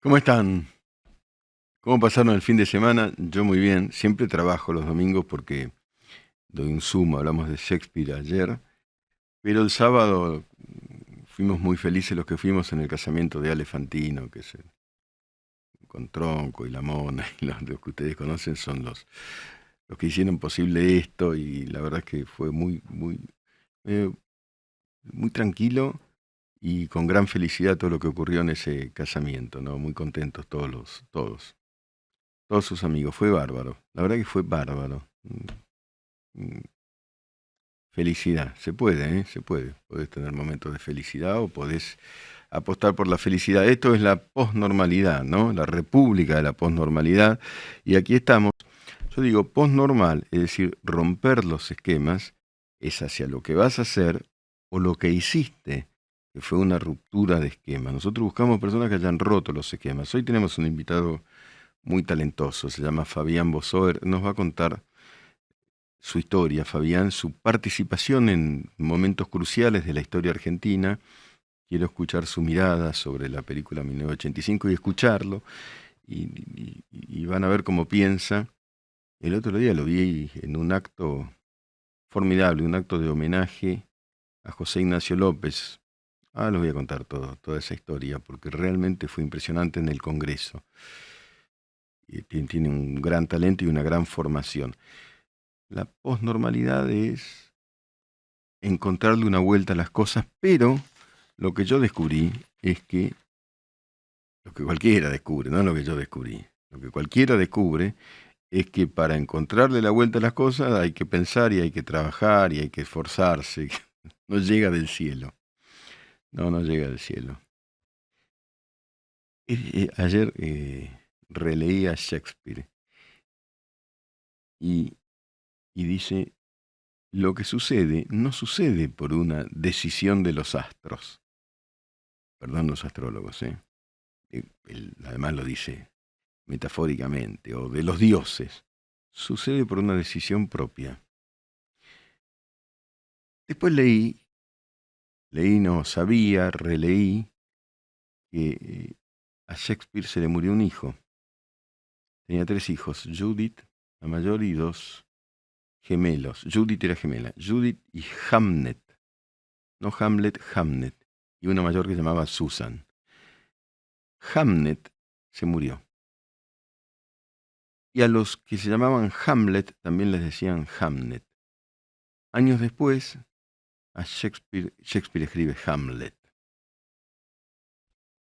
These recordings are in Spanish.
¿Cómo están? ¿Cómo pasaron el fin de semana? Yo muy bien. Siempre trabajo los domingos porque doy un Zoom, hablamos de Shakespeare ayer, pero el sábado fuimos muy felices los que fuimos en el casamiento de Ale Fantino, que es con Tronco y La Mona, y los que ustedes conocen son los que hicieron posible esto, y la verdad es que fue eh, muy tranquilo y con gran felicidad todo lo que ocurrió en ese casamiento, ¿no? Muy contentos todos sus amigos. Fue bárbaro. La verdad que fue bárbaro. Mm, Felicidad. Se puede, ¿eh? Se puede. Podés tener momentos de felicidad o podés apostar por la felicidad. Esto es la posnormalidad, ¿no? La república de la posnormalidad. Y aquí estamos. Yo digo posnormal, es decir, romper los esquemas es hacia lo que vas a hacer o lo que hiciste, que fue una ruptura de esquema. Nosotros buscamos personas que hayan roto los esquemas. Hoy tenemos un invitado muy talentoso, se llama Fabián Bosoer, nos va a contar su historia, Fabián, su participación en momentos cruciales de la historia argentina. Quiero escuchar su mirada sobre la película 1985 y escucharlo, y van a ver cómo piensa. El otro día lo vi en un acto formidable, un acto de homenaje a José Ignacio López. Les voy a contar toda esa historia, porque realmente fue impresionante en el Congreso. Tiene un gran talento y una gran formación. La posnormalidad es encontrarle una vuelta a las cosas, pero lo que yo descubrí es que, lo que cualquiera descubre, no lo que yo descubrí, lo que cualquiera descubre es que para encontrarle la vuelta a las cosas hay que pensar y hay que trabajar y hay que esforzarse. No llega del cielo. No, no llega del cielo. Ayer releí a Shakespeare y, y dice, lo que sucede no sucede por una decisión de los astros. Perdón los astrólogos, ¿eh? Él además lo dice metafóricamente, o de los dioses, sucede por una decisión propia. Después no sabía, releí que a Shakespeare se le murió un hijo. Tenía 3 hijos, Judith, la mayor, y 2 gemelos. Judith era gemela, Judith y Hamnet, no Hamlet, Hamnet, y una mayor que se llamaba Susan. Hamnet se murió. Y a los que se llamaban Hamlet también les decían Hamnet. Años después, a Shakespeare escribe Hamlet.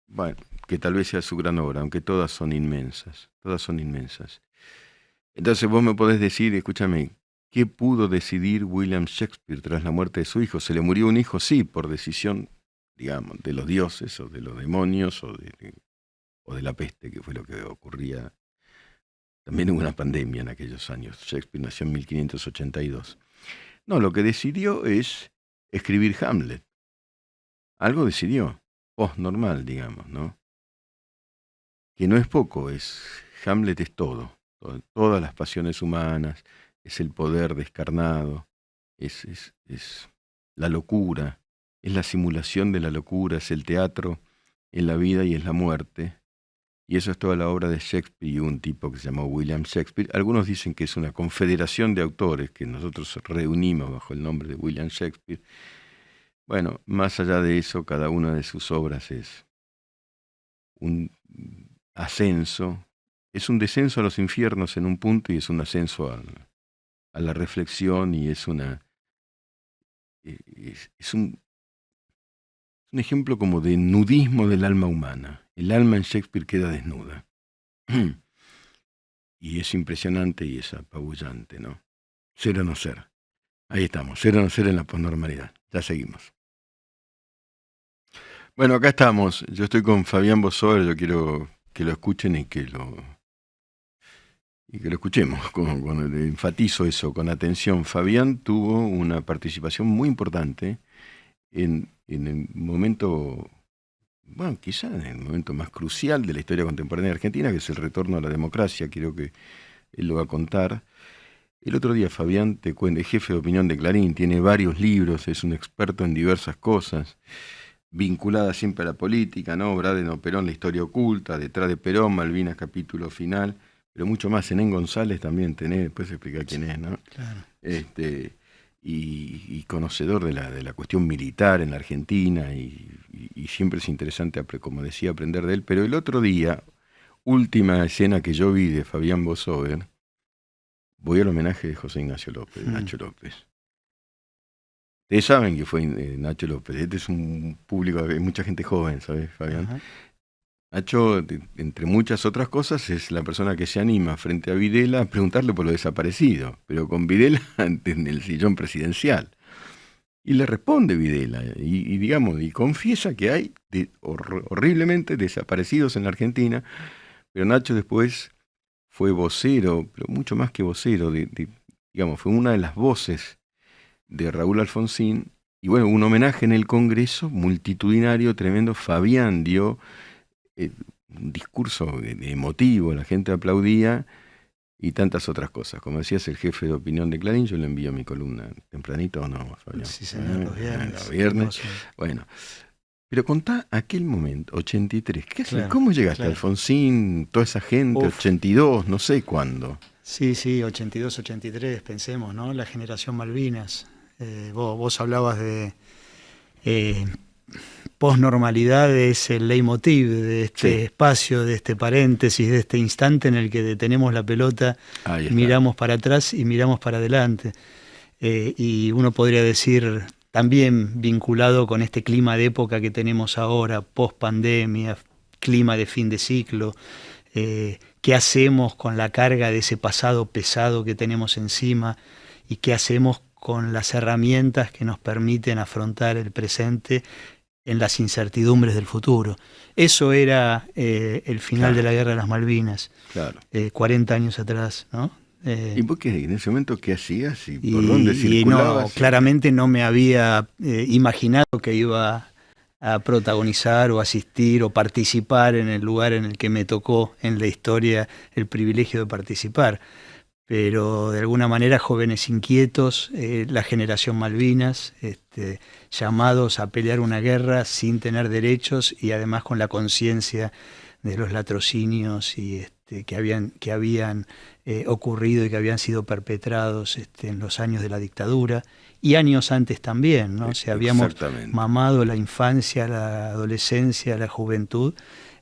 Bueno, que tal vez sea su gran obra, aunque todas son inmensas, todas son inmensas. Entonces vos me podés decir, escúchame, ¿qué pudo decidir William Shakespeare tras la muerte de su hijo? ¿Se le murió un hijo? Sí, por decisión, digamos, de los dioses o de los demonios o de la peste, que fue lo que ocurría. También hubo una pandemia en aquellos años. Shakespeare nació en 1582. No, lo que decidió es escribir Hamlet. Algo decidió, normal, digamos, ¿no? Que no es poco, Hamlet es todas las pasiones humanas, es el poder descarnado, es la locura, es la simulación de la locura, es el teatro en la vida y es la muerte. Y eso es toda la obra de Shakespeare y un tipo que se llamó William Shakespeare. Algunos dicen que es una confederación de autores que nosotros reunimos bajo el nombre de William Shakespeare. Bueno, más allá de eso, cada una de sus obras es un ascenso, es un descenso a los infiernos en un punto y es un ascenso a la reflexión, y es un ejemplo como de nudismo del alma humana. El alma en Shakespeare queda desnuda. Y es impresionante y es apabullante, ¿no? Ser o no ser. Ahí estamos, ser o no ser en la posnormalidad. Ya seguimos. Bueno, acá estamos. Yo estoy con Fabián Bosover. Yo quiero que lo escuchen y que lo escuchemos. Enfatizo eso con atención. Fabián tuvo una participación muy importante en el momento, bueno, quizá en el momento más crucial de la historia contemporánea de Argentina, que es el retorno a la democracia. Creo que él lo va a contar. El otro día Fabián, te cuento, es jefe de opinión de Clarín, tiene varios libros, es un experto en diversas cosas. vinculada siempre a la política, ¿no? Bradeno Perón, la historia oculta, detrás de Perón, Malvinas, capítulo final, pero mucho más. Zenén González también tenés, después explicar quién es, ¿no? Claro. Y conocedor de la cuestión militar en la Argentina, y siempre es interesante, como decía, aprender de él. Pero el otro día, última escena que yo vi de Fabián Bosover, voy al homenaje de José Ignacio López, de Nacho López. Ustedes saben que fue Nacho López. Este es un público, hay mucha gente joven, ¿sabes, Fabián? Ajá. Nacho, entre muchas otras cosas, es la persona que se anima frente a Videla a preguntarle por lo desaparecido, pero con Videla en el sillón presidencial. Y le responde Videla, y confiesa que hay horriblemente desaparecidos en la Argentina, pero Nacho después fue vocero, pero mucho más que vocero, fue una de las voces de Raúl Alfonsín, y bueno, un homenaje en el Congreso, multitudinario, tremendo. Fabián dio un discurso emotivo, la gente aplaudía, y tantas otras cosas. Como decías, el jefe de opinión de Clarín, yo le envío mi columna tempranito, ¿o no, Fabián? Sí, señor, los viernes. Los viernes. Bueno, pero contá aquel momento, 83, claro, ¿cómo llegaste, claro, Alfonsín, toda esa gente, 82, no sé cuándo? Sí, 82, 83, pensemos, ¿no? La generación Malvinas. Vos hablabas de posnormalidad, es el leitmotiv de este espacio, de este paréntesis, de este instante en el que detenemos la pelota, miramos para atrás y miramos para adelante. Y uno podría decir, también vinculado con este clima de época que tenemos ahora, post-pandemia, clima de fin de ciclo, qué hacemos con la carga de ese pasado pesado que tenemos encima y qué hacemos con las herramientas que nos permiten afrontar el presente en las incertidumbres del futuro. Eso era el final de la Guerra de las Malvinas, 40 años atrás, ¿no? ¿Y vos en ese momento qué hacías y por dónde circulabas? No, claramente no me había imaginado que iba a protagonizar o asistir o participar en el lugar en el que me tocó en la historia el privilegio de participar. Pero de alguna manera jóvenes inquietos, la generación Malvinas, llamados a pelear una guerra sin tener derechos y además con la conciencia de los latrocinios que habían ocurrido y que habían sido perpetrados en los años de la dictadura y años antes también, ¿no? O sea, habíamos mamado la infancia, la adolescencia, la juventud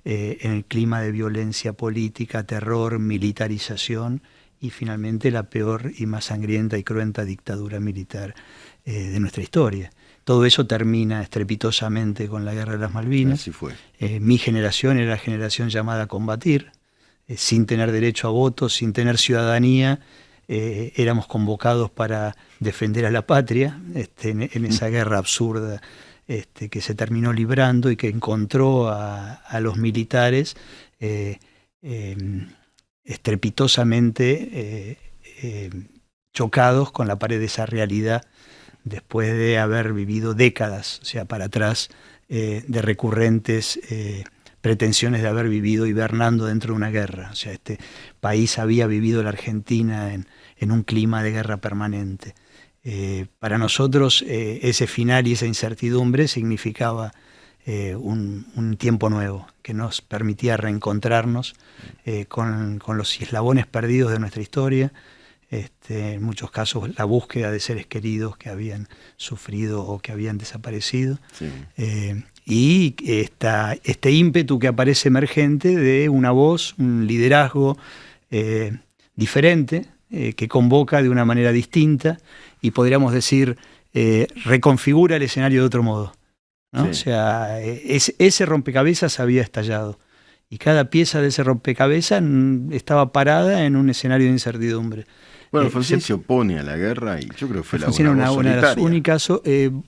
en el clima de violencia política, terror, militarización y finalmente la peor y más sangrienta y cruenta dictadura militar de nuestra historia. Todo eso termina estrepitosamente con la Guerra de las Malvinas. Así fue. Mi generación era la generación llamada a combatir, sin tener derecho a voto, sin tener ciudadanía, éramos convocados para defender a la patria en esa guerra absurda que se terminó librando y que encontró a los militares estrepitosamente chocados con la pared de esa realidad después de haber vivido décadas, o sea, para atrás, de recurrentes pretensiones de haber vivido hibernando dentro de una guerra. O sea, este país había vivido, la Argentina, en un clima de guerra permanente. Para nosotros ese final y esa incertidumbre significaba un tiempo nuevo que nos permitía reencontrarnos con los eslabones perdidos de nuestra historia, en muchos casos la búsqueda de seres queridos que habían sufrido o que habían desaparecido, y este ímpetu que aparece emergente de una voz, un liderazgo diferente, que convoca de una manera distinta y podríamos decir reconfigura el escenario de otro modo, ¿no? O sea, ese rompecabezas había estallado y cada pieza de ese rompecabezas estaba parada en un escenario de incertidumbre. Bueno, Alfonsín se opone a la guerra y yo creo que fue una de las únicas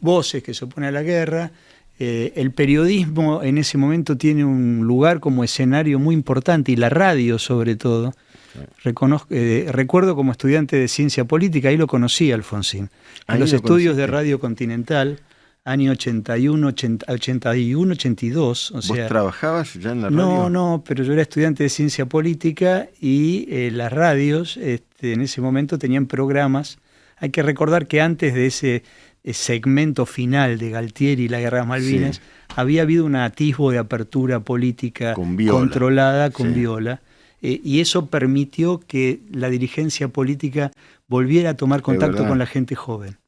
voces que se opone a la guerra. El periodismo en ese momento tiene un lugar como escenario muy importante y la radio sobre todo. Recuerdo como estudiante de ciencia política, ahí lo conocí a Alfonsín, en los estudios de Radio Continental, año 81, 82. O sea, ¿vos trabajabas ya en la radio? No, pero yo era estudiante de ciencia política y las radios en ese momento tenían programas. Hay que recordar que antes de ese segmento final de Galtieri y la Guerra de las Malvinas, había habido un atisbo de apertura política Con Viola. controlada con Sí. Viola, y eso permitió que la dirigencia política volviera a tomar contacto verdad. con la gente joven.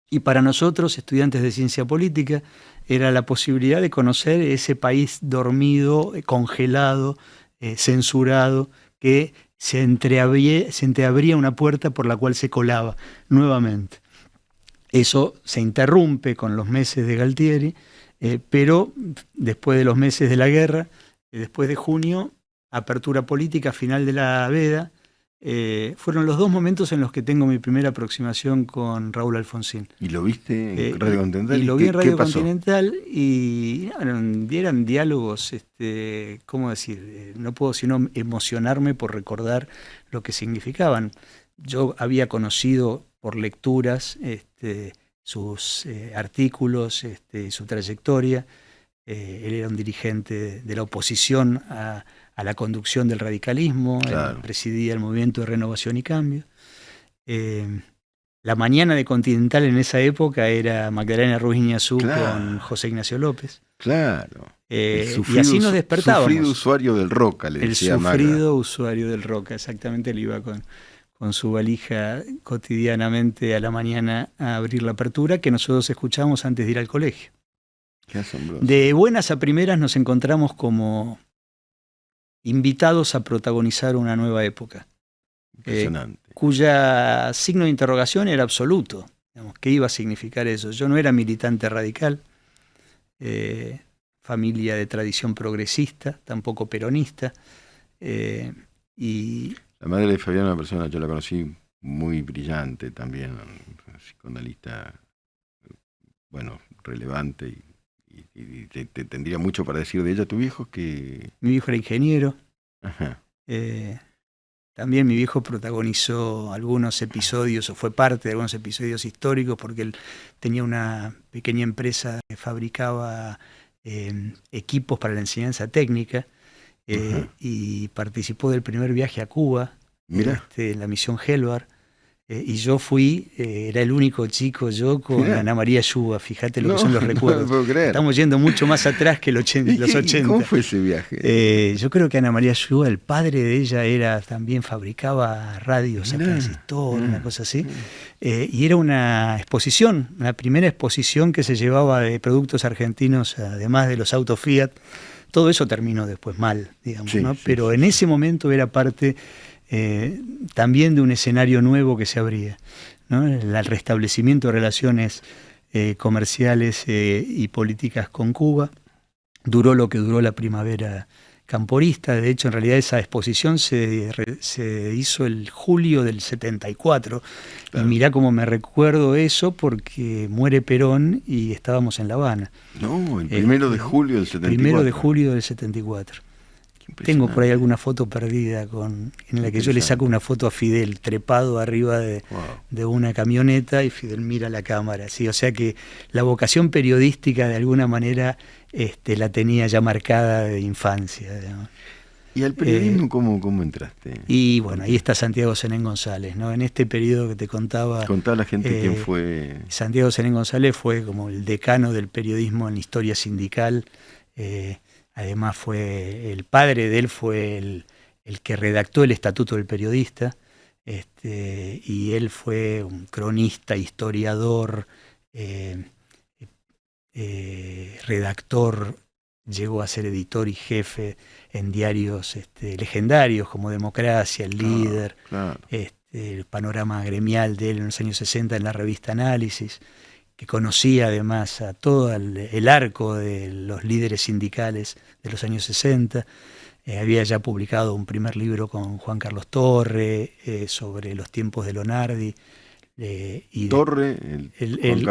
Y para nosotros, estudiantes de ciencia política, era la posibilidad de conocer ese país dormido, congelado, censurado, que se entreabría una puerta por la cual se colaba nuevamente. Eso se interrumpe con los meses de Galtieri, pero después de los meses de la guerra, después de junio, apertura política, final de la veda, fueron los 2 momentos en los que tengo mi primera aproximación con Raúl Alfonsín. ¿Y lo viste en Radio Continental? Y lo vi en ¿Qué Radio pasó? Continental y eran diálogos, ¿cómo decir? No puedo sino emocionarme por recordar lo que significaban. Yo había conocido por lecturas sus artículos, su trayectoria. Él era un dirigente de la oposición a la conducción del radicalismo, Claro. él presidía el movimiento de Renovación y Cambio. La mañana de Continental en esa época era Magdalena Ruiz Iñazú con José Ignacio López. Claro. Y así nos despertábamos. Sufrido usuario del Roca, le decía Magda. El sufrido usuario del Roca, exactamente. Él iba con su valija cotidianamente a la mañana a abrir la apertura que nosotros escuchábamos antes de ir al colegio. Qué asombroso. De buenas a primeras nos encontramos como invitados a protagonizar una nueva época. Impresionante. Cuya signo de interrogación era absoluto. Digamos, ¿qué iba a significar eso? Yo no era militante radical, familia de tradición progresista, tampoco peronista. Y la madre de Fabián, una persona, yo la conocí muy brillante también, psicoanalista, bueno, relevante, y te tendría mucho para decir de ella. ¿Tu viejo que? Mi viejo era ingeniero. Ajá. También mi viejo protagonizó algunos episodios, o fue parte de algunos episodios históricos, porque él tenía una pequeña empresa que fabricaba equipos para la enseñanza técnica, y participó del primer viaje a Cuba, en la misión Helvar, y yo fui, era el único chico yo con Ana María Yuba, fíjate lo que son los recuerdos. No puedo creer. Estamos yendo mucho más atrás que los 80. ¿Cómo fue ese viaje? Yo creo que Ana María Yuba, el padre de ella, también fabricaba radios a transistor, una cosa así. Y era una exposición, la primera exposición que se llevaba de productos argentinos, además de los autos Fiat. Todo eso terminó después mal, digamos, ¿no? Pero en ese momento era parte también de un escenario nuevo que se abría, ¿no? El restablecimiento de relaciones comerciales y políticas con Cuba. Duró lo que duró la primavera camporista. De hecho, en realidad esa exposición se hizo el julio del 74. Claro. Y mirá cómo me recuerdo eso, porque muere Perón y estábamos en La Habana. No, el 1 de julio del 74. 1 de julio del 74. Tengo por ahí alguna foto perdida en la que yo le saco una foto a Fidel trepado arriba de una camioneta, y Fidel mira la cámara, ¿sí? O sea que la vocación periodística de alguna manera la tenía ya marcada de infancia, digamos. ¿Y al periodismo cómo entraste? Y bueno, ahí está Santiago Zenén González, ¿no? En este periodo que te contaba... Contá a la gente quién fue. Santiago Zenén González fue como el decano del periodismo en la historia sindical. Además el padre de él fue el que redactó el Estatuto del Periodista, y él fue un cronista, historiador, redactor, llegó a ser editor y jefe en diarios legendarios como Democracia, El Líder, claro. El panorama gremial de él en los años 60 en la revista Análisis, que conocía además a todo el arco de los líderes sindicales de los años 60. Había ya publicado un primer libro con Juan Carlos Torre sobre los tiempos de Lonardi. Torre, Juan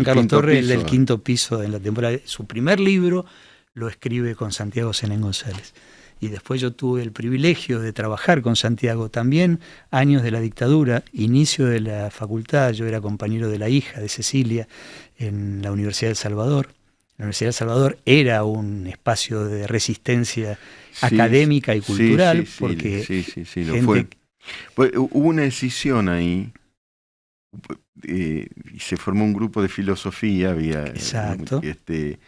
Carlos Torre, el del quinto piso en la temporada. Su primer libro lo escribe con Santiago Zenén González. Y después yo tuve el privilegio de trabajar con Santiago también, años de la dictadura, inicio de la facultad. Yo era compañero de la hija de Cecilia en la Universidad del Salvador. La Universidad del Salvador era un espacio de resistencia académica y cultural, porque lo fue. Pues, hubo una decisión ahí y se formó un grupo de filosofía, había Exacto. este,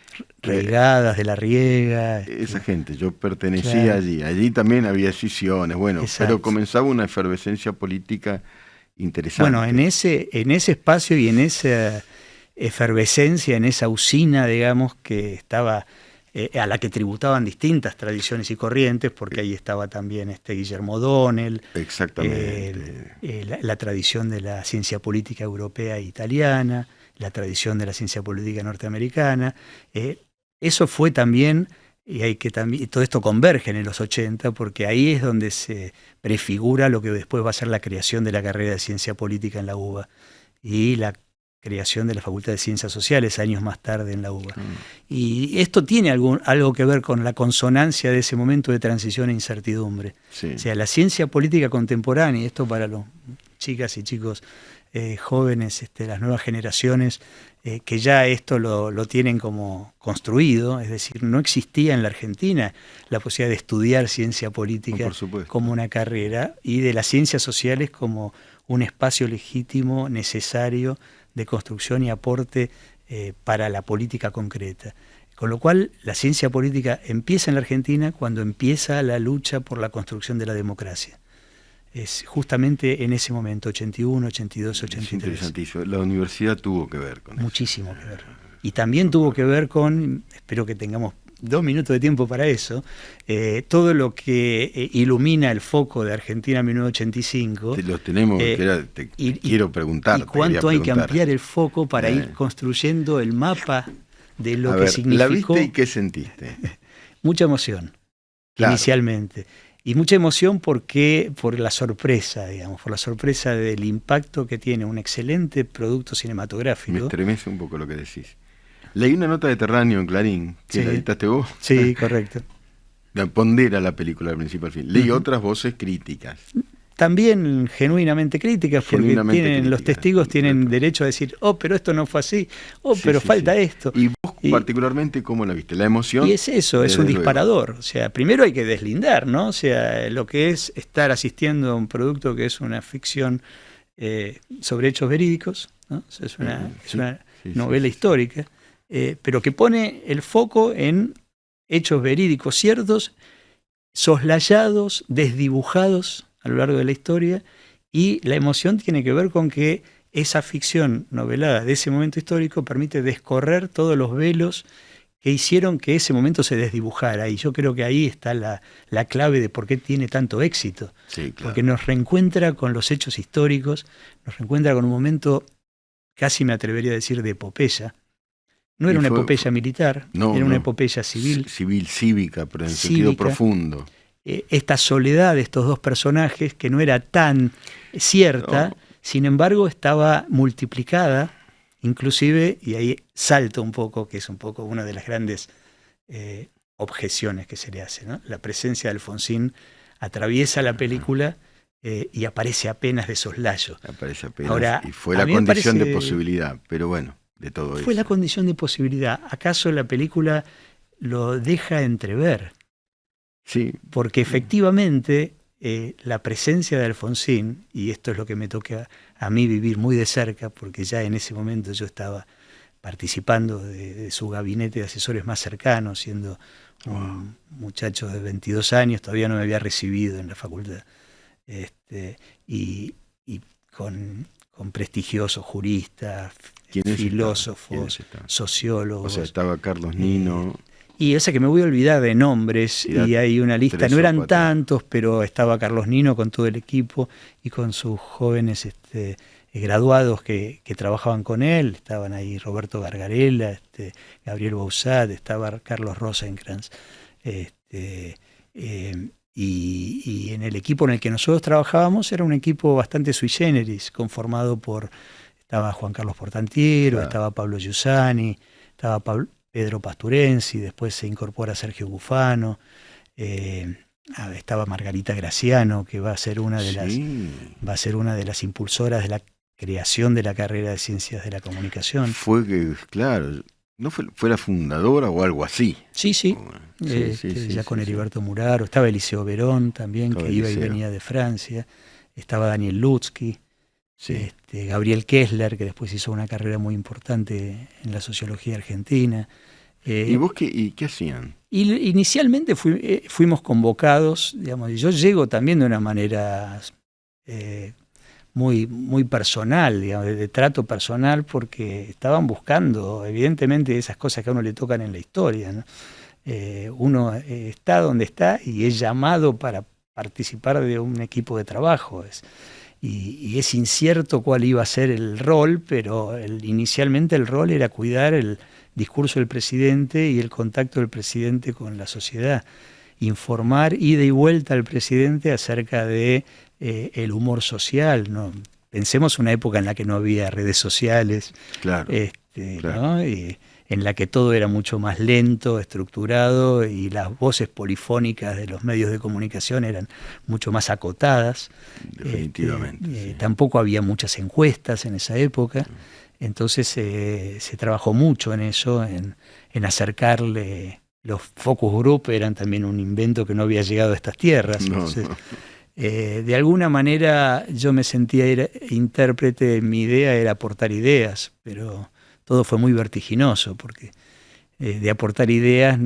Regadas de la Riega. esa gente, yo pertenecía Claro. allí también había escisiones, bueno, pero Exacto. comenzaba una efervescencia política Bueno, interesante. en ese espacio y en esa efervescencia, en esa usina, digamos, que estaba, a la que tributaban distintas tradiciones y corrientes, porque ahí estaba también Guillermo O'Donnell, Exactamente. la tradición de la ciencia política europea e italiana, la tradición de la ciencia política norteamericana. Eso fue también, y todo esto converge en los 80, porque ahí es donde se prefigura lo que después va a ser la creación de la carrera de ciencia política en la UBA y la creación de la Facultad de Ciencias Sociales años más tarde en la UBA. Y esto tiene algo que ver con la consonancia de ese momento de transición e incertidumbre. Sí. O sea, la ciencia política contemporánea, y esto para los chicas y chicos jóvenes, las nuevas generaciones, que ya esto lo tienen como construido, es decir, no existía en la Argentina la posibilidad de estudiar ciencia política como una carrera y de las ciencias sociales como un espacio legítimo, necesario, de construcción y aporte para la política concreta. Con lo cual, la ciencia política empieza en la Argentina cuando empieza la lucha por la construcción de la democracia. Es justamente en ese momento, 81, 82, 83. Es interesantísimo. La universidad tuvo que ver con eso. Muchísimo que ver. Y también tuvo que ver con, espero que tengamos 2 minutos de tiempo para eso, todo lo que ilumina el foco de Argentina 1985. Lo tenemos, quiero preguntar. Y cuánto hay que ampliar el foco para ir construyendo el mapa de lo que significó. ¿La viste y qué sentiste? Mucha emoción, inicialmente. Y mucha emoción por la sorpresa, digamos, por la sorpresa del impacto que tiene un excelente producto cinematográfico. Me estremece un poco lo que decís. Leí una nota de Terráneo en Clarín, que la editaste vos. Sí, correcto. Pondera la película al principio al fin. Leí otras voces críticas. También genuinamente críticas, porque los testigos tienen derecho a decir, pero esto no fue así, pero falta esto. ¿Y vos particularmente cómo la viste? ¿La emoción? Y es eso, es un disparador. O sea, primero hay que deslindar, ¿no? O sea, lo que es estar asistiendo a un producto que es una ficción sobre hechos verídicos, ¿no? O sea, es una novela histórica, pero que pone el foco en hechos verídicos ciertos, soslayados, desdibujados a lo largo de la historia, y la emoción tiene que ver con que esa ficción novelada de ese momento histórico permite descorrer todos los velos que hicieron que ese momento se desdibujara, y yo creo que ahí está la clave de por qué tiene tanto éxito, porque nos reencuentra con los hechos históricos, nos reencuentra con un momento, casi me atrevería a decir, de epopeya. No era una epopeya militar, era una epopeya civil. Cívica, pero en sentido profundo. Esta soledad de estos dos personajes, que no era tan cierta, sin embargo estaba multiplicada, inclusive, y ahí salto un poco, que es un poco una de las grandes objeciones que se le hace, ¿no? La presencia de Alfonsín atraviesa la película y aparece apenas de soslayo. Aparece apenas. Ahora, y fue la condición de posibilidad, pero bueno, de todo eso. Fue la condición de posibilidad. ¿Acaso la película lo deja entrever? Sí. Porque efectivamente la presencia de Alfonsín, y esto es lo que me toca a mí vivir muy de cerca, porque ya en ese momento yo estaba participando de su gabinete de asesores más cercanos, siendo un muchacho de 22 años, todavía no me había recibido en la facultad, y con prestigiosos juristas, filósofos, sociólogos. O sea, estaba Carlos Nino. Y esa que me voy a olvidar de nombres, y hay una lista, no eran tantos, pero estaba Carlos Nino con todo el equipo y con sus jóvenes graduados que trabajaban con él. Estaban ahí Roberto Gargarella, Gabriel Bausat, estaba Carlos Rosenkrantz. Y en el equipo en el que nosotros trabajábamos era un equipo bastante sui generis, conformado estaba Juan Carlos Portantiero, estaba Pablo Giussani, estaba Pedro Pasturensi, después se incorpora Sergio Bufano, estaba Margarita Graciano, que va a ser una de las impulsoras de la creación de la carrera de Ciencias de la Comunicación. ¿no fue la fundadora o algo así? Sí. Con Heriberto Muraro, estaba Eliseo Verón también, que iba y venía de Francia, estaba Daniel Lutzky, Sí. Gabriel Kessler, que después hizo una carrera muy importante en la sociología argentina. ¿Y vos qué hacían? Inicialmente fuimos convocados, digamos, y yo llego también de una manera muy, muy personal, digamos, de trato personal, porque estaban buscando, evidentemente, esas cosas que a uno le tocan en la historia, ¿no? Uno está donde está y es llamado para participar de un equipo de trabajo. Y es incierto cuál iba a ser el rol, pero inicialmente el rol era cuidar el discurso del presidente y el contacto del presidente con la sociedad. Informar ida y vuelta al presidente acerca de el humor social, ¿no? Pensemos una época en la que no había redes sociales, Claro, claro. ¿no? En la que todo era mucho más lento, estructurado, y las voces polifónicas de los medios de comunicación eran mucho más acotadas. Definitivamente. Sí. Tampoco había muchas encuestas en esa época, entonces se trabajó mucho en eso, en acercarle. Los focus group eran también un invento que no había llegado a estas tierras. Entonces, de alguna manera yo me sentía intérprete, mi idea era aportar ideas, pero todo fue muy vertiginoso, porque de aportar ideas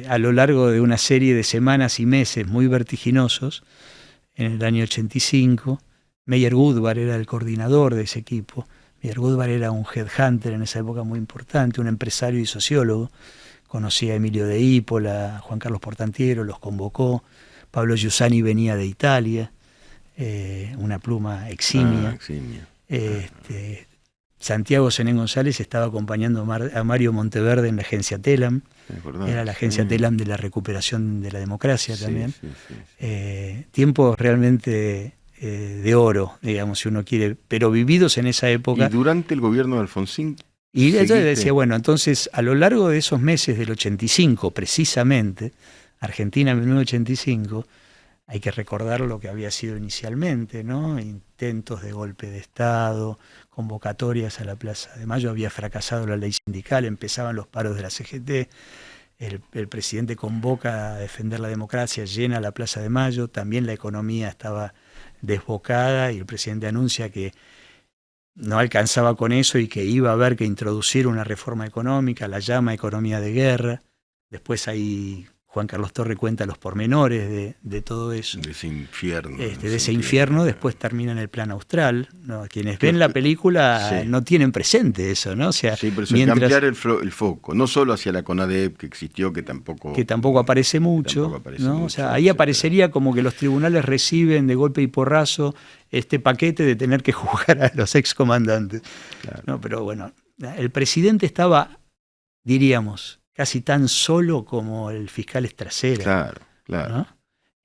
a lo largo de una serie de semanas y meses muy vertiginosos, en el año 85, Meyer Goodbar era el coordinador de ese equipo. Meyer Goodbar era un headhunter en esa época muy importante, un empresario y sociólogo. Conocía a Emilio de Ippola, a Juan Carlos Portantiero, los convocó. Pablo Giussani venía de Italia, una pluma eximia. Eximia. Santiago Senén González estaba acompañando a Mario Monteverde en la agencia Telam. Era la agencia Telam de la recuperación de la democracia también. Tiempos realmente de oro, digamos, si uno quiere, pero vividos en esa época. ¿Y durante el gobierno de Alfonsín? Y yo decía, bueno, entonces a lo largo de esos meses del 85, precisamente, Argentina 1985, hay que recordar lo que había sido inicialmente, ¿no? Intentos de golpe de Estado, convocatorias a la Plaza de Mayo, había fracasado la ley sindical, empezaban los paros de la CGT, el presidente convoca a defender la democracia, llena la Plaza de Mayo, también la economía estaba desbocada y el presidente anuncia que no alcanzaba con eso y que iba a haber que introducir una reforma económica, la llama economía de guerra. Después ahí Juan Carlos Torre cuenta los pormenores de todo eso. De ese infierno. De ese infierno, después termina en el plan austral, ¿no? Quienes ven la película no tienen presente eso, ¿no? O sea, sí, pero cambiar el foco, no solo hacia la CONADEP, que existió, que tampoco aparece mucho, ¿no? O sea, ahí aparecería como que los tribunales reciben de golpe y porrazo este paquete de tener que juzgar a los excomandantes. Claro. No, pero bueno, el presidente estaba, diríamos, casi tan solo como el fiscal Estracera. Claro, claro. ¿No?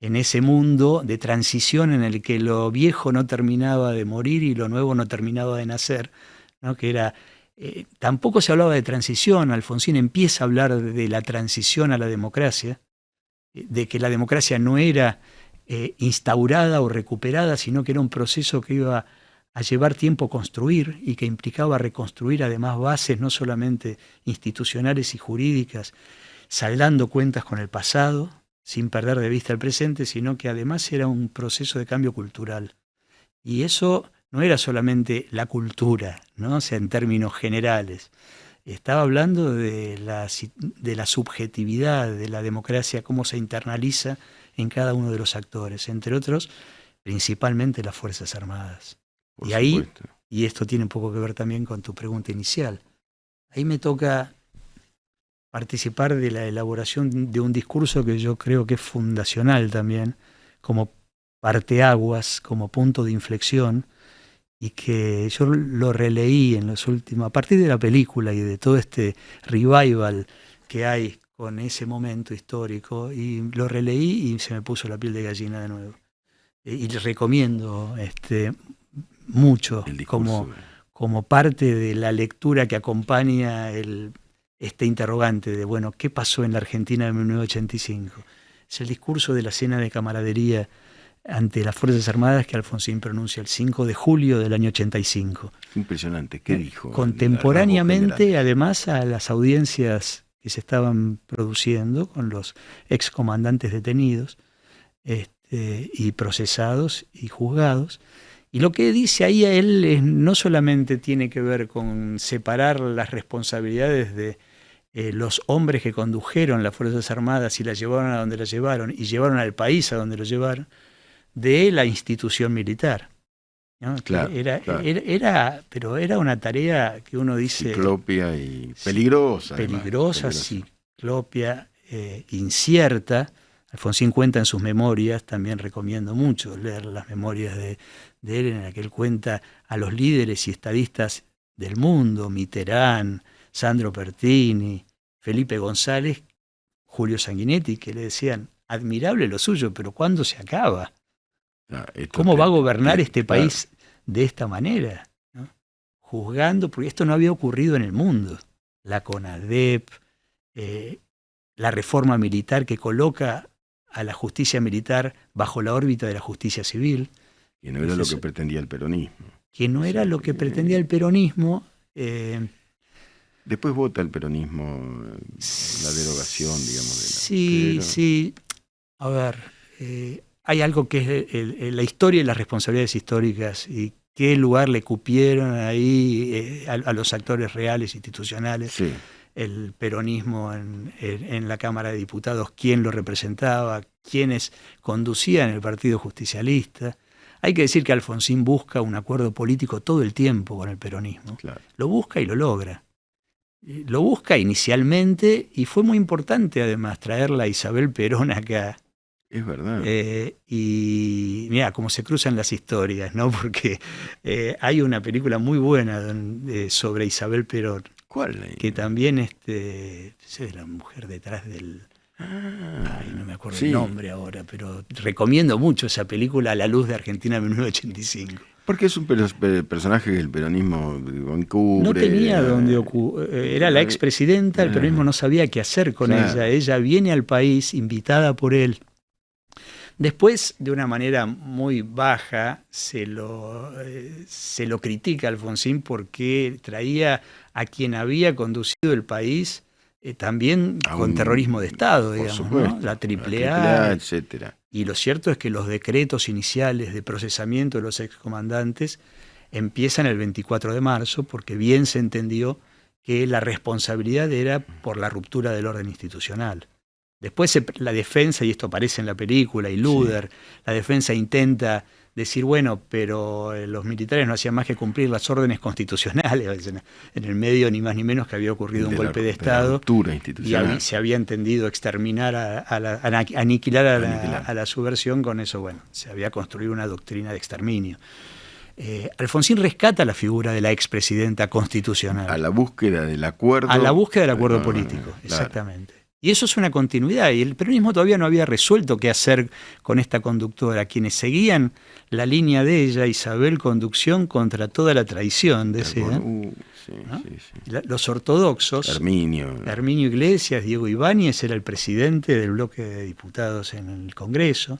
En ese mundo de transición en el que lo viejo no terminaba de morir y lo nuevo no terminaba de nacer, ¿no? Que era, tampoco se hablaba de transición. Alfonsín empieza a hablar de la transición a la democracia, de que la democracia no era instaurada o recuperada, sino que era un proceso que iba a llevar tiempo construir y que implicaba reconstruir además bases no solamente institucionales y jurídicas, saldando cuentas con el pasado, sin perder de vista el presente, sino que además era un proceso de cambio cultural. Y eso no era solamente la cultura, ¿no? O sea, en términos generales. Estaba hablando de la subjetividad de la democracia, cómo se internaliza en cada uno de los actores, entre otros, principalmente las Fuerzas Armadas. Por y ahí, supuesto. Y esto tiene un poco que ver también con tu pregunta inicial, ahí me toca participar de la elaboración de un discurso que yo creo que es fundacional también, como parteaguas, como punto de inflexión, y que yo lo releí en los últimos, a partir de la película y de todo este revival que hay con ese momento histórico, y lo releí y se me puso la piel de gallina de nuevo. Y les recomiendo mucho como parte de la lectura que acompaña este interrogante de, bueno, ¿qué pasó en la Argentina de 1985? Es el discurso de la cena de camaradería ante las Fuerzas Armadas que Alfonsín pronuncia el 5 de julio del año 85. Impresionante, ¿qué dijo? Contemporáneamente, además, a las audiencias que se estaban produciendo con los excomandantes detenidos y procesados y juzgados, Y lo que dice ahí a él no solamente tiene que ver con separar las responsabilidades de los hombres que condujeron las Fuerzas Armadas y las llevaron a donde las llevaron y llevaron al país a donde lo llevaron, de la institución militar, ¿no? Claro, Pero era una tarea que uno dice... Ciclopia y peligrosa. Peligrosa, ciclopia, incierta. Alfonsín cuenta en sus memorias, también recomiendo mucho leer las memorias de él, en la que él cuenta a los líderes y estadistas del mundo, Mitterrand, Sandro Pertini, Felipe González, Julio Sanguinetti, que le decían, admirable lo suyo, pero ¿cuándo se acaba? ¿Cómo va a gobernar este país de esta manera? ¿No? Juzgando, porque esto no había ocurrido en el mundo. La CONADEP, la reforma militar que coloca a la justicia militar bajo la órbita de la justicia civil. Que no era lo que pretendía el peronismo. Que no era lo que pretendía el peronismo. Después vota el peronismo la derogación, digamos. Sí. A ver, hay algo que es la historia y las responsabilidades históricas y qué lugar le cupieron ahí a los actores reales, institucionales. Sí. El peronismo en la Cámara de Diputados, quién lo representaba, quiénes conducían el Partido Justicialista. Hay que decir que Alfonsín busca un acuerdo político todo el tiempo con el peronismo. Claro. Lo busca y lo logra. Lo busca inicialmente y fue muy importante además traerla a Isabel Perón acá. Es verdad. Y mira cómo se cruzan las historias, ¿no? Porque hay una película muy buena sobre Isabel Perón. ¿Cuál? Que también es la mujer detrás del... Ay, no me acuerdo el nombre ahora, pero recomiendo mucho esa película A la luz de Argentina 1985. Porque es un personaje que el peronismo encubre. No tenía donde era la expresidenta, el peronismo no sabía qué hacer con ella. Ella viene al país invitada por él. Después, de una manera muy baja, se lo critica a Alfonsín porque traía a quien había conducido el país también con terrorismo de Estado, digamos, supuesto, ¿no? La AAA, etcétera. Y lo cierto es que los decretos iniciales de procesamiento de los excomandantes empiezan el 24 de marzo porque bien se entendió que la responsabilidad era por la ruptura del orden institucional. Después la defensa, y esto aparece en la película, y Luder, la defensa intenta decir, bueno, pero los militares no hacían más que cumplir las órdenes constitucionales. En el medio, ni más ni menos, que había ocurrido un golpe de Estado. La ruptura institucional. Y se había entendido exterminar, aniquilar a la subversión. Con eso, bueno, se había construido una doctrina de exterminio. Alfonsín rescata la figura de la expresidenta constitucional. A la búsqueda del acuerdo. A la búsqueda del acuerdo político, exactamente. Y eso es una continuidad, y el peronismo todavía no había resuelto qué hacer con esta conductora. Quienes seguían la línea de ella, Isabel Conducción contra toda la traición, decían. ¿No? Los ortodoxos, Herminio Iglesias, Diego Ibáñez era el presidente del bloque de diputados en el Congreso.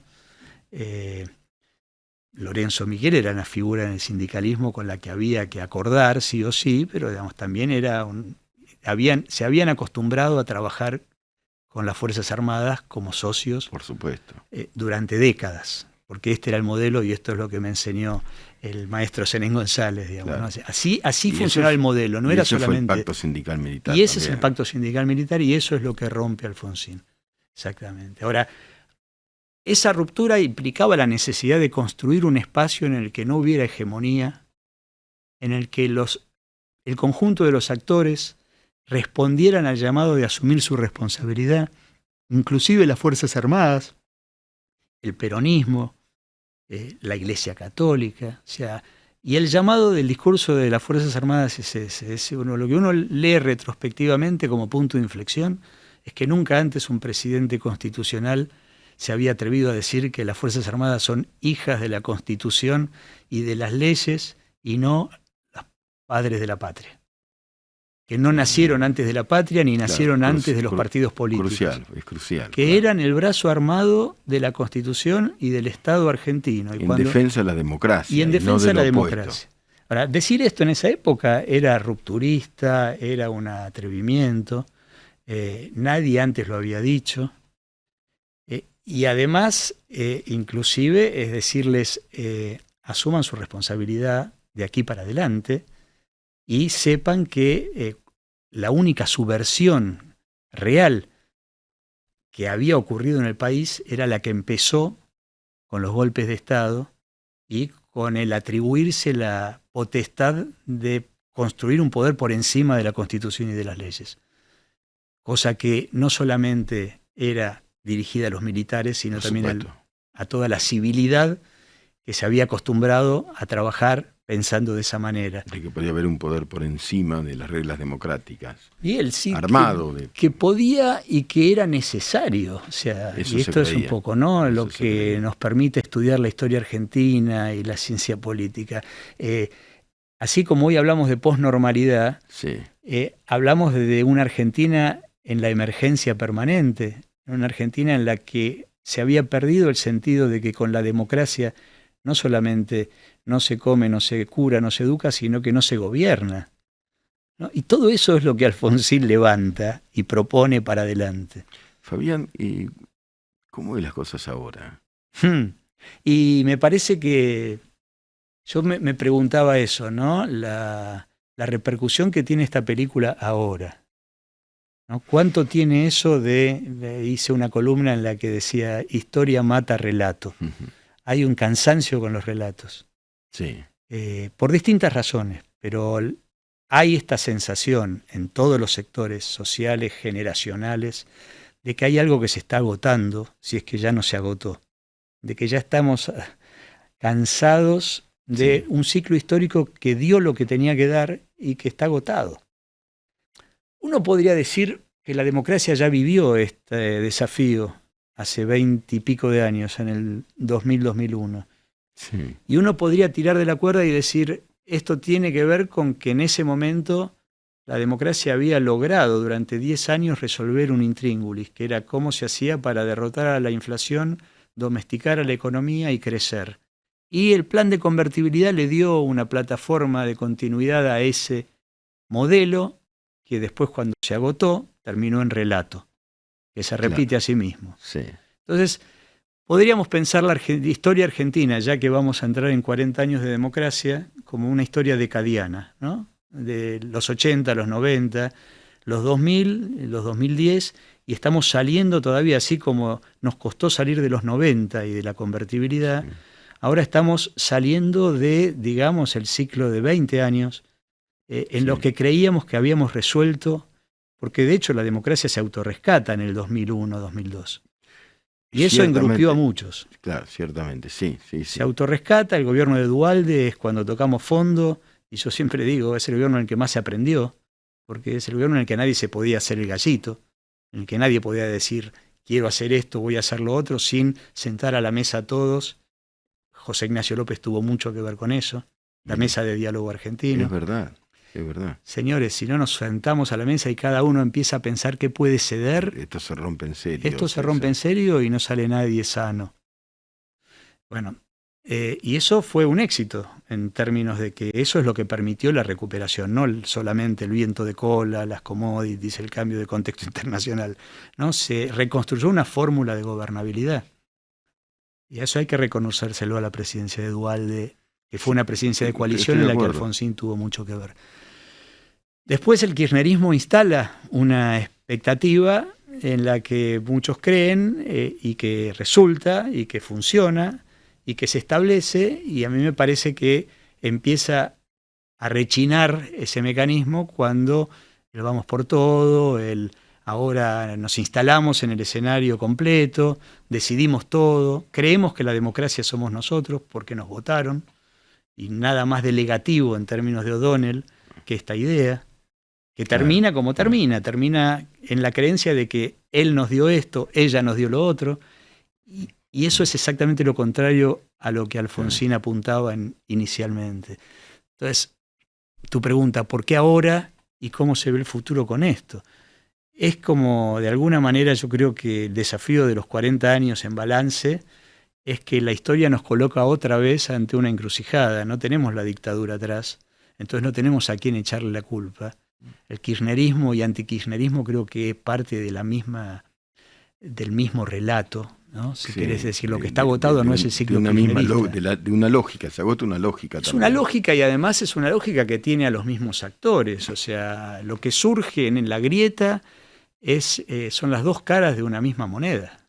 Lorenzo Miguel era una figura en el sindicalismo con la que había que acordar, sí o sí, pero digamos, también se habían acostumbrado a trabajar con las Fuerzas Armadas como socios. Por supuesto. Durante décadas, porque este era el modelo y esto es lo que me enseñó el maestro Zenén González, digamos, ¿no? Así funcionaba el modelo, no era solamente... Fue el pacto sindical militar. Y ese también es el pacto sindical militar y eso es lo que rompe Alfonsín. Exactamente. Ahora, esa ruptura implicaba la necesidad de construir un espacio en el que no hubiera hegemonía, en el que el conjunto de los actores respondieran al llamado de asumir su responsabilidad, inclusive las Fuerzas Armadas, el peronismo, la Iglesia Católica, y el llamado del discurso de las Fuerzas Armadas es ese. Lo que uno lee retrospectivamente como punto de inflexión es que nunca antes un presidente constitucional se había atrevido a decir que las Fuerzas Armadas son hijas de la Constitución y de las leyes y no los padres de la patria. Que no nacieron antes de la patria ni nacieron antes de los partidos políticos. Es crucial. Que eran el brazo armado de la Constitución y del Estado argentino. En defensa de la democracia. Y en defensa de la democracia. Ahora, decir esto en esa época era rupturista, era un atrevimiento. Nadie antes lo había dicho. Y además, inclusive, es decirles asuman su responsabilidad de aquí para adelante y sepan que la única subversión real que había ocurrido en el país era la que empezó con los golpes de Estado y con el atribuirse la potestad de construir un poder por encima de la Constitución y de las leyes. Cosa que no solamente era dirigida a los militares, sino también a toda la civilidad que se había acostumbrado a trabajar pensando de esa manera. De que podía haber un poder por encima de las reglas democráticas. Y él sí, armado. Que podía y que era necesario. O sea, y esto es un poco, ¿no? Lo que nos permite estudiar la historia argentina y la ciencia política. Así como hoy hablamos de posnormalidad, sí. Hablamos de una Argentina en la emergencia permanente, una Argentina en la que se había perdido el sentido de que con la democracia no solamente no se come, no se cura, no se educa, sino que no se gobierna, ¿no? Y todo eso es lo que Alfonsín levanta y propone para adelante. Fabián, ¿y cómo ven las cosas ahora? Y me parece que yo me preguntaba eso, ¿no? La repercusión que tiene esta película ahora, ¿no? ¿Cuánto tiene eso hice una columna en la que decía, historia mata relato? Hay un cansancio con los relatos. Sí. Por distintas razones, pero hay esta sensación en todos los sectores sociales, generacionales, de que hay algo que se está agotando, si es que ya no se agotó, de que ya estamos cansados de un ciclo histórico que dio lo que tenía que dar y que está agotado. Uno podría decir que la democracia ya vivió este desafío hace 20 y pico de años, en el 2000-2001. Sí. Y uno podría tirar de la cuerda y decir, esto tiene que ver con que en ese momento la democracia había logrado durante 10 años resolver un intríngulis, que era cómo se hacía para derrotar a la inflación, domesticar a la economía y crecer. Y el plan de convertibilidad le dio una plataforma de continuidad a ese modelo que después, cuando se agotó, terminó en relato, que se repite a sí mismo. Sí. Entonces, podríamos pensar la historia argentina, ya que vamos a entrar en 40 años de democracia, como una historia decadiana, ¿no? De los 80, los 90, los 2000, los 2010, y estamos saliendo todavía, así como nos costó salir de los 90 y de la convertibilidad. Sí. Ahora estamos saliendo de, digamos, el ciclo de 20 años en los que creíamos que habíamos resuelto, porque de hecho la democracia se autorrescata en el 2001-2002. Y eso engrupió a muchos. Claro, ciertamente, sí. Se autorrescata, el gobierno de Duhalde es cuando tocamos fondo, y yo siempre digo, es el gobierno en el que más se aprendió, porque es el gobierno en el que nadie se podía hacer el gallito, en el que nadie podía decir, quiero hacer esto, voy a hacer lo otro, sin sentar a la mesa a todos. José Ignacio López tuvo mucho que ver con eso, la mesa de diálogo argentino. Es verdad. Es verdad. Señores, si no nos sentamos a la mesa y cada uno empieza a pensar qué puede ceder, esto se rompe en serio. Esto se rompe en serio y no sale nadie sano. Bueno, y eso fue un éxito en términos de que eso es lo que permitió la recuperación, no solamente el viento de cola, las commodities, el cambio de contexto internacional, ¿no? Se reconstruyó una fórmula de gobernabilidad. Y eso hay que reconocérselo a la presidencia de Duhalde, que fue una presidencia de coalición en la que Alfonsín tuvo mucho que ver. Después el kirchnerismo instala una expectativa en la que muchos creen y que resulta y que funciona y que se establece, y a mí me parece que empieza a rechinar ese mecanismo cuando el vamos por todo, ahora nos instalamos en el escenario completo, decidimos todo, creemos que la democracia somos nosotros porque nos votaron, y nada más delegativo en términos de O'Donnell que esta idea, que termina como termina en la creencia de que él nos dio esto, ella nos dio lo otro, y eso es exactamente lo contrario a lo que Alfonsín apuntaba inicialmente. Entonces, tu pregunta, ¿por qué ahora y cómo se ve el futuro con esto? Es como, de alguna manera, yo creo que el desafío de los 40 años en balance es que la historia nos coloca otra vez ante una encrucijada. No tenemos la dictadura atrás, entonces no tenemos a quién echarle la culpa. El kirchnerismo y antikirchnerismo creo que es parte de del mismo relato, ¿no? Si Sí, querés decir, lo que está agotado no es el ciclo kirchnerista. De una lógica, se agota una lógica Es también. una lógica, y además es una lógica que tiene a los mismos actores. O sea, lo que surge en la grieta son las dos caras de una misma moneda.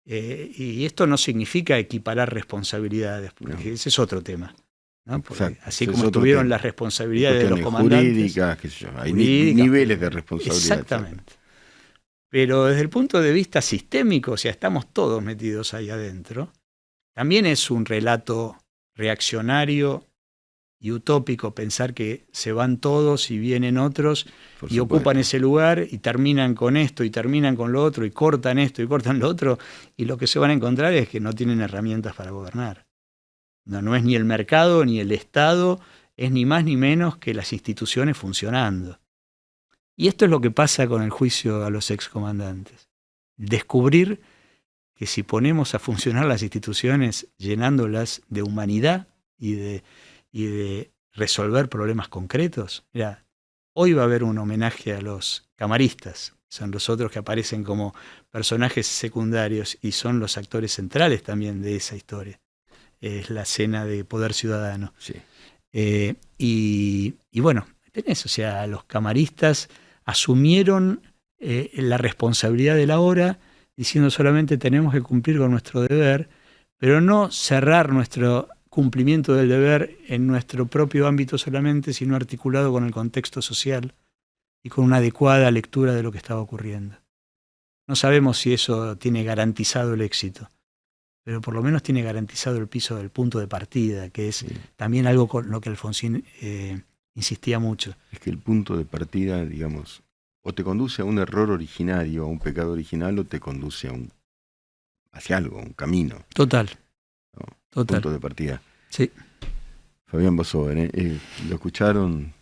Y esto no significa equiparar responsabilidades, porque No. ese es otro tema, ¿no? Porque Exacto, así ese es como otro estuvieron tema. las responsabilidades de los Cuestiones comandantes. jurídicas, qué sé yo, hay Jurídicas, niveles de responsabilidad. exactamente. Pero desde el punto de vista sistémico, o sea, estamos todos metidos ahí adentro, también es un relato reaccionario y utópico pensar que se van todos y vienen otros Por y supuesto. ocupan ese lugar y terminan con esto y terminan con lo otro y cortan esto y cortan lo otro, y lo que se van a encontrar es que no tienen herramientas para gobernar. No es ni el mercado ni el Estado, es ni más ni menos que las instituciones funcionando. Y esto es lo que pasa con el juicio a los excomandantes. Descubrir que si ponemos a funcionar las instituciones llenándolas de humanidad y de resolver problemas concretos. Mira, hoy va a haber un homenaje a los camaristas, son los otros que aparecen como personajes secundarios y son los actores centrales también de esa historia. Es la cena de Poder Ciudadano. Sí. Y bueno, tenés, o sea, los camaristas asumieron la responsabilidad de la hora, diciendo solamente tenemos que cumplir con nuestro deber, pero no cerrar nuestro cumplimiento del deber en nuestro propio ámbito solamente, sino articulado con el contexto social y con una adecuada lectura de lo que estaba ocurriendo. No sabemos si eso tiene garantizado el éxito, pero por lo menos tiene garantizado el piso del punto de partida, que es también algo con lo que Alfonsín insistía mucho. Es que el punto de partida, digamos, o te conduce a un error originario, a un pecado original, o te conduce hacia algo, un camino. Total. ¿No? Total. Punto de partida. Sí. Fabián Bosover, lo escucharon,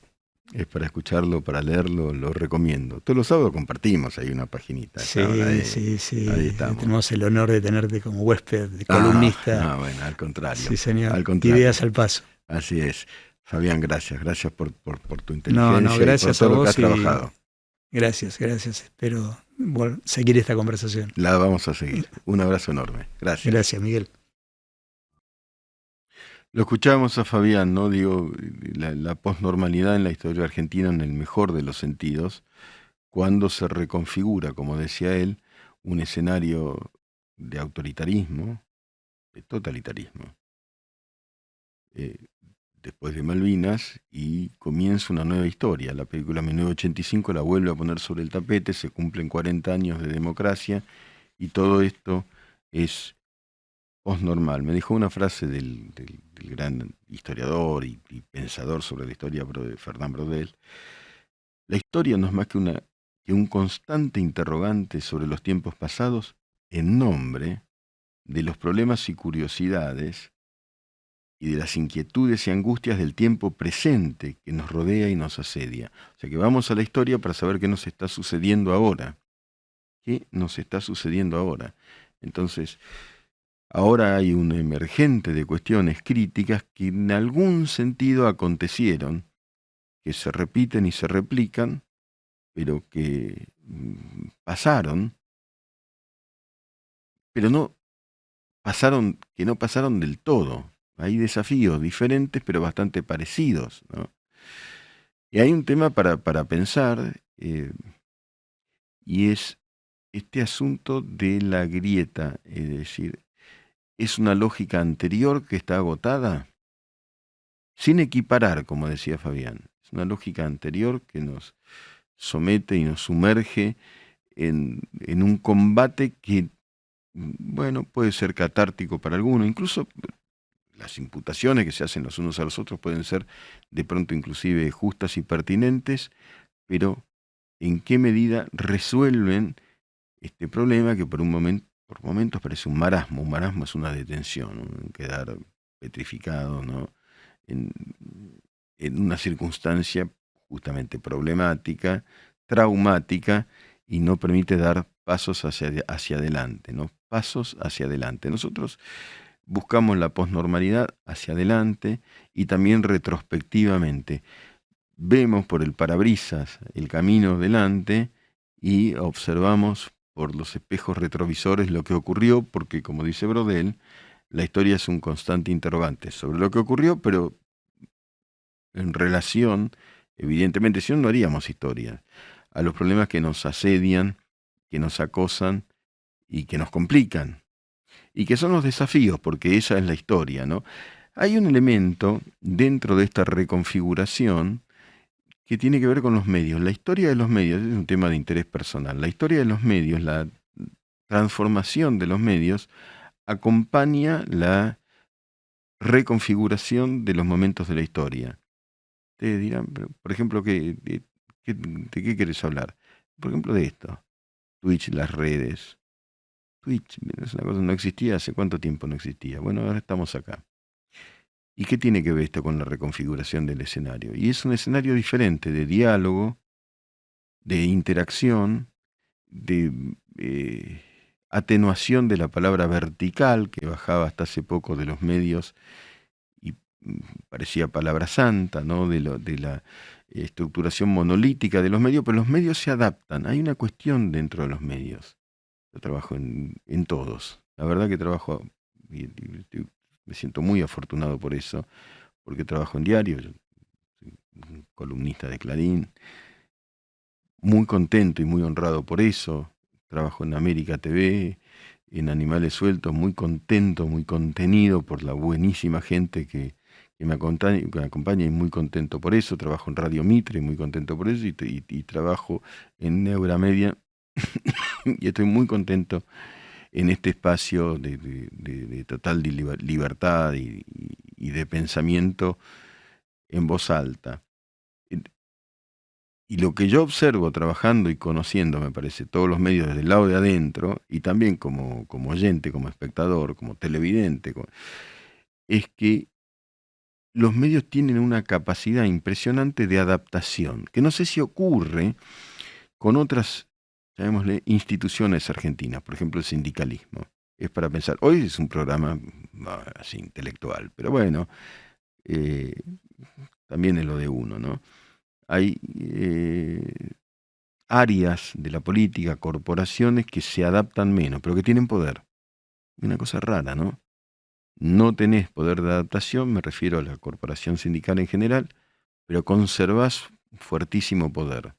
es para escucharlo, para leerlo, lo recomiendo. Todos los sábados compartimos ahí una paginita. Sí. Ahí estamos. Tenemos el honor de tenerte como huésped, de columnista. No, bueno, al contrario. Sí, señor. Al contrario. Ideas al paso. Así es. Fabián, gracias por tu inteligencia no, gracias y por todo a lo que vos has trabajado. Gracias. Espero seguir esta conversación. La vamos a seguir. Un abrazo enorme. Gracias. Gracias, Miguel. Lo escuchamos a Fabián, ¿no? Digo, la posnormalidad en la historia argentina en el mejor de los sentidos, cuando se reconfigura, como decía él, un escenario de autoritarismo, de totalitarismo. Después de Malvinas, y comienza una nueva historia. La película 1985 la vuelve a poner sobre el tapete, se cumplen 40 años de democracia, y todo esto es posnormal. Me dijo una frase del gran historiador y pensador sobre la historia, Fernand Braudel: la historia no es más que un constante interrogante sobre los tiempos pasados en nombre de los problemas y curiosidades y de las inquietudes y angustias del tiempo presente que nos rodea y nos asedia. O sea que vamos a la historia para saber qué nos está sucediendo ahora. ¿Qué nos está sucediendo ahora? Entonces, ahora hay un emergente de cuestiones críticas que en algún sentido acontecieron, que se repiten y se replican, pero que pasaron, pero no pasaron del todo. Hay desafíos diferentes, pero bastante parecidos, ¿no? Y hay un tema para pensar, y es este asunto de la grieta, es decir, ¿es una lógica anterior que está agotada? Sin equiparar, como decía Fabián, es una lógica anterior que nos somete y nos sumerge en un combate que, bueno, puede ser catártico para algunos, incluso las imputaciones que se hacen los unos a los otros pueden ser de pronto inclusive justas y pertinentes, pero ¿en qué medida resuelven este problema que por momentos parece un marasmo? Un marasmo es una detención, ¿no? Quedar petrificado, ¿no? En una circunstancia justamente problemática, traumática, y no permite dar pasos hacia adelante, ¿no? Pasos hacia adelante. Nosotros buscamos la posnormalidad hacia adelante y también retrospectivamente. Vemos por el parabrisas el camino delante y observamos por los espejos retrovisores lo que ocurrió, porque como dice Brodel, la historia es un constante interrogante sobre lo que ocurrió, pero en relación, evidentemente, si no, no haríamos historia, a los problemas que nos asedian, que nos acosan y que nos complican, y que son los desafíos, porque esa es la historia, ¿no? Hay un elemento dentro de esta reconfiguración que tiene que ver con los medios. La historia de los medios es un tema de interés personal. La historia de los medios, la transformación de los medios, acompaña la reconfiguración de los momentos de la historia. Te dirán, por ejemplo, ¿de qué querés hablar? Por ejemplo, de esto. Twitch, las redes. Twitch es una cosa que no existía, ¿hace cuánto tiempo no existía? Bueno, ahora estamos acá. ¿Y qué tiene que ver esto con la reconfiguración del escenario? Y es un escenario diferente de diálogo, de interacción, de atenuación de la palabra vertical, que bajaba hasta hace poco de los medios y parecía palabra santa, ¿no? De la estructuración monolítica de los medios, pero los medios se adaptan. Hay una cuestión dentro de los medios. Yo trabajo en todos. La verdad que trabajo, y me siento muy afortunado por eso, porque trabajo en diario, yo soy un columnista de Clarín, muy contento y muy honrado por eso. Trabajo en América TV, en Animales Sueltos, muy contento, muy contenido por la buenísima gente que me acompaña y muy contento por eso. Trabajo en Radio Mitre, muy contento por eso, y trabajo en Neuramedia y estoy muy contento en este espacio de total libertad y de pensamiento en voz alta. Y lo que yo observo trabajando y conociendo, me parece, todos los medios desde el lado de adentro, y también como oyente, como espectador, como televidente, es que los medios tienen una capacidad impresionante de adaptación, que no sé si ocurre con otras, llamémosle, instituciones argentinas, por ejemplo el sindicalismo. Es para pensar, hoy es un programa así intelectual, pero bueno, también es lo de uno, ¿no? Hay áreas de la política, corporaciones que se adaptan menos, pero que tienen poder. Una cosa rara, ¿no? No tenés poder de adaptación, me refiero a la corporación sindical en general, pero conservás fuertísimo poder.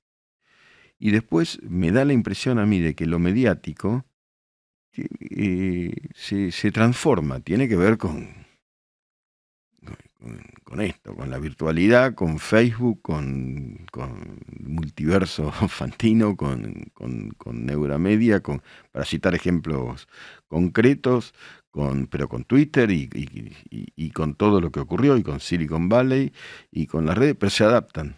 Y después me da la impresión a mí de que lo mediático se transforma, tiene que ver con esto, con la virtualidad, con Facebook, con Multiverso Fantino, con Neuramedia, para citar ejemplos concretos, pero con Twitter y con todo lo que ocurrió, y con Silicon Valley, y con las redes, pero se adaptan.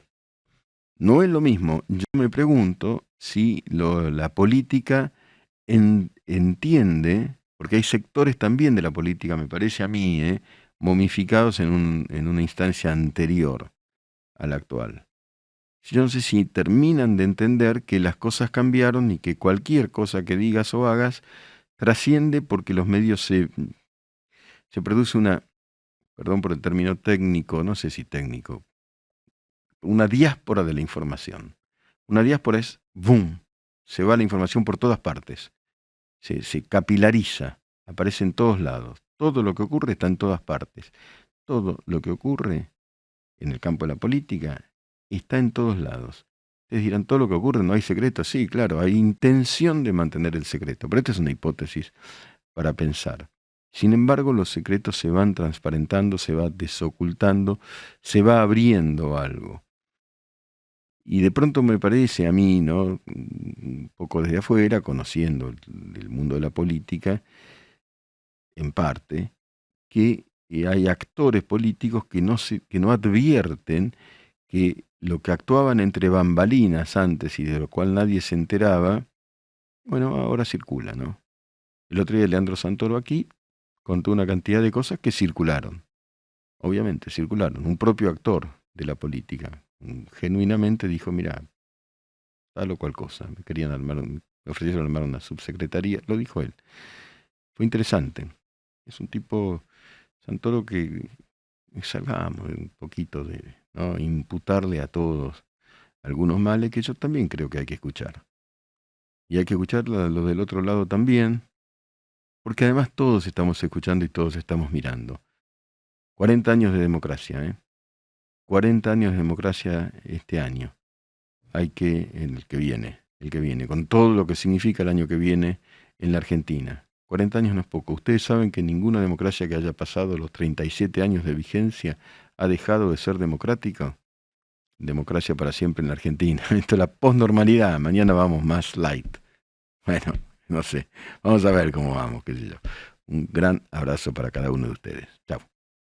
No es lo mismo. Yo me pregunto si la política entiende, porque hay sectores también de la política, me parece a mí, momificados en una instancia anterior a la actual. Yo no sé si terminan de entender que las cosas cambiaron y que cualquier cosa que digas o hagas trasciende porque los medios se produce una, perdón por el término técnico, no sé si técnico, una diáspora de la información. Una diáspora es, ¡boom!, se va la información por todas partes, se capilariza, aparece en todos lados. Todo lo que ocurre está en todas partes. Todo lo que ocurre en el campo de la política está en todos lados. Ustedes dirán, todo lo que ocurre, no hay secreto. Sí, claro, hay intención de mantener el secreto, pero esta es una hipótesis para pensar. Sin embargo, los secretos se van transparentando, se va desocultando, se va abriendo algo. Y de pronto me parece a mí, ¿no?, un poco desde afuera, conociendo el mundo de la política, en parte, que hay actores políticos que no advierten que lo que actuaban entre bambalinas antes y de lo cual nadie se enteraba, bueno, ahora circula, ¿no? El otro día Leandro Santoro aquí contó una cantidad de cosas que circularon. Obviamente, circularon. Un propio actor de la política genuinamente dijo, mira, tal o cual cosa, me ofrecieron armar una subsecretaría, lo dijo él. Fue interesante. Es un tipo, Santoro, que salgamos un poquito de, ¿no?, imputarle a todos algunos males que yo también creo que hay que escuchar. Y hay que escuchar lo del otro lado también, porque además todos estamos escuchando y todos estamos mirando. 40 años de democracia, ¿eh? 40 años de democracia este año. El que viene, con todo lo que significa el año que viene en la Argentina. 40 años no es poco. Ustedes saben que ninguna democracia que haya pasado los 37 años de vigencia ha dejado de ser democrática. Democracia para siempre en la Argentina. Esto es la posnormalidad. Mañana vamos más light. Bueno, no sé. Vamos a ver cómo vamos, qué sé yo. Un gran abrazo para cada uno de ustedes. Chao.